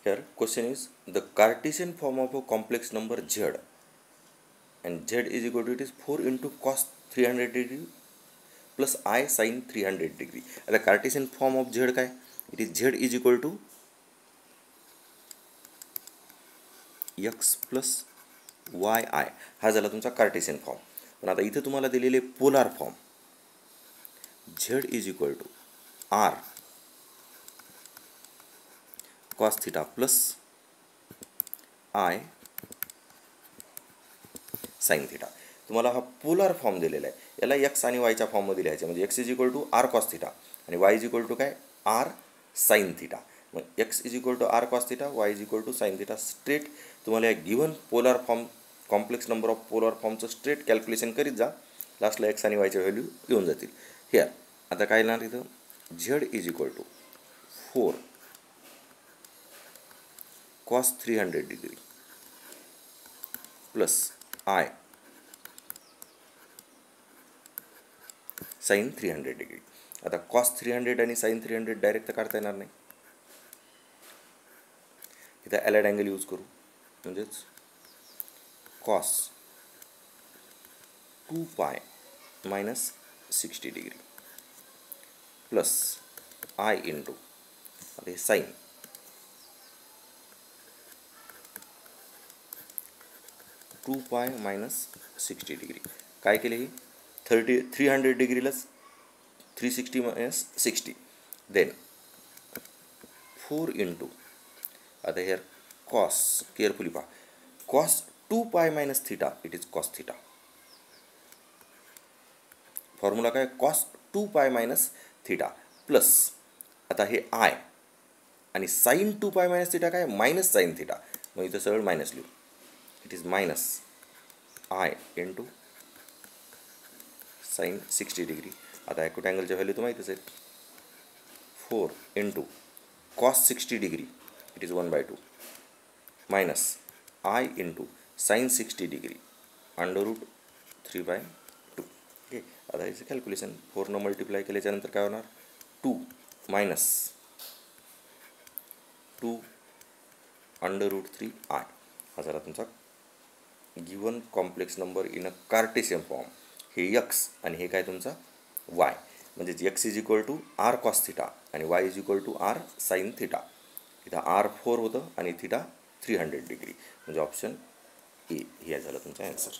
Here question is the Cartesian form of a complex number z and z is equal to it is 4 into cos 300 degree plus I sin 300 degree. आता Cartesian form of z काय? It is z is equal to x plus y I. हा झाला तुमचा Cartesian form. पण आता इथे तुम्हाला दिलेले polar form z is equal to r cos theta plus I sin theta. तुम्हाला हा पोलार फॉर्म दिलेला आहे. याला x आणि y च्या फॉर्ममध्ये लिहायचे म्हणजे x is equal to r cos theta आणि y is equal to काय r sin theta. मग x is equal to r cos theta, y is equal to sin theta. Straight तुम्हाला या given polar form complex number of polar फॉर्मचं straight calculation करीत जा. लास्टला x आणि y च्या व्हॅल्यू येऊन जातील. हिअर आता काय येणार इथं z is equal to 4 cos 300 degree plus I sin 300 degree. आता cos 300 आणि sin 300 डायरेक्ट काढता येणार नाही. इथं ॲलाइड अँगल यूज करू म्हणजेच cos 2 पाय minus 60 degree plus I into आता हे साइन 2 पाय minus 60 degree. काय केले ही 300 डिग्रीलाच 360 minus 60 देन 4 इंटू आता हेअर कॉस केअरफुली पहा cos 2 pi minus theta it is cos theta. Formula काय cos 2 pi minus theta plus आता हे आय आणि साइन 2 पाय मायनस थिटा काय मायनस साइन थिटा. मग इथं सरळ मायनस लिहू it is minus i into sine 60 degree. आता ॲक्यूट अँगलच्या व्हॅल्यू तर माहीतच आहेत 4 into cos 60 degree it is 1/2 minus i into sine 60 degree under root 3/2. Okay आता याचं कॅल्क्युलेशन 4 मल्टिप्लाय केल्याच्यानंतर काय होणार 2 मायनस 2 अंडर रूट 3 आय. हा झाला तुमचा given complex number in a Cartesian form. हे x आणि हे काय तुमचा y म्हणजेच x is equal to r cos theta आणि y is equal to r sin theta. इथं r 4 होतं आणि थिटा 300 डिग्री म्हणजे ऑप्शन ए हे झालं तुमचा आन्सर.